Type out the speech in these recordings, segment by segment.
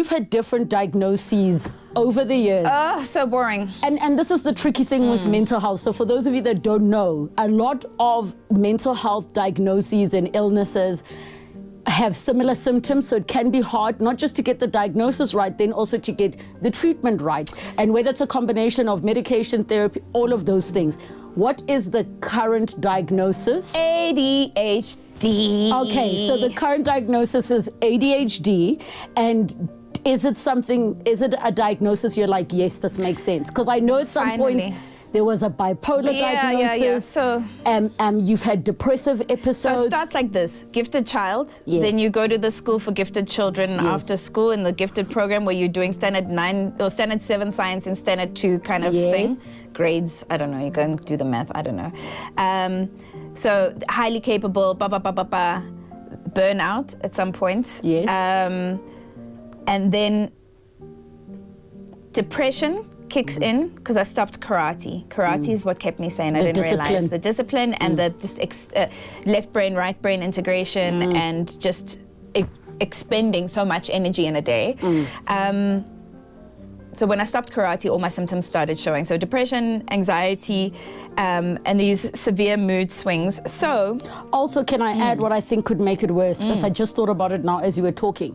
you've had different diagnoses over the years. Oh, so boring. And this is the tricky thing with mental health. So for those of you that don't know, a lot of mental health diagnoses and illnesses have similar symptoms, so it can be hard not just to get the diagnosis right, then also to get the treatment right. And whether it's a combination of medication, therapy, all of those things. What is the current diagnosis? ADHD. Okay, so the current diagnosis is ADHD, and is it a diagnosis you're like, yes, this makes sense? Because I know at some point there was a bipolar diagnosis. So you've had depressive episodes. So it starts like this: gifted child. Yes. Then you go to the school for gifted children after school in the gifted program where you're doing standard 9 or standard 7 science and standard 2 kind of thing. Grades, I don't know. You go and do the math. I don't know. So highly capable. Burnout at some point. Yes. And then depression kicks in because I stopped karate. Karate is what kept me sane. I didn't realize the discipline and the just left brain, right brain integration and just expending so much energy in a day. So when I stopped karate, all my symptoms started showing. So depression, anxiety, and these severe mood swings. So also, can I add what I think could make it worse? Because I just thought about it now as you were talking.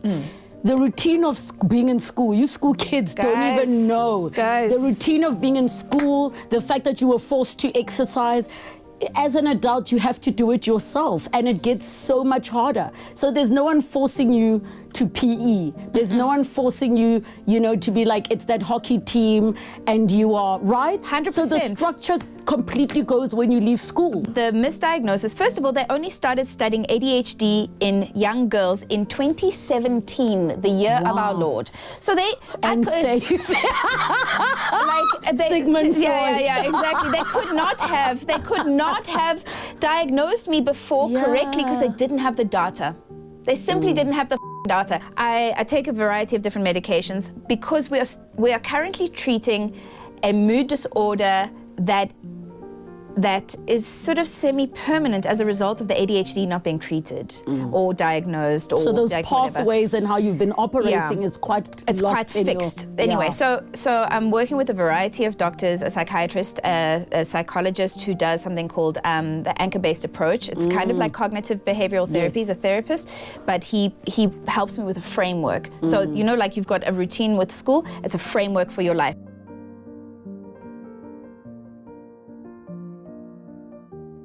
The routine of being in school, you school kids don't even know. The routine of being in school, the fact that you were forced to exercise. As an adult, you have to do it yourself, and it gets so much harder. So there's no one forcing you to PE. There's no one forcing you, to be like, it's that hockey team, and you are, right? 100%. So the structure completely goes when you leave school. The misdiagnosis, first of all, they only started studying ADHD in young girls in 2017, the year of our Lord. So they... Sigmund Freud. Yeah, exactly. They could not have diagnosed me before correctly because they didn't have the data. They simply didn't have the data. I take a variety of different medications because we are currently treating a mood disorder that is sort of semi-permanent as a result of the ADHD not being treated or diagnosed. Or so those like pathways and how you've been operating is quite fixed. Anyway, so I'm working with a variety of doctors, a psychiatrist, a psychologist who does something called the anchor-based approach. It's kind of like cognitive behavioral therapy. He's a therapist, but he helps me with a framework. So, like you've got a routine with school, it's a framework for your life.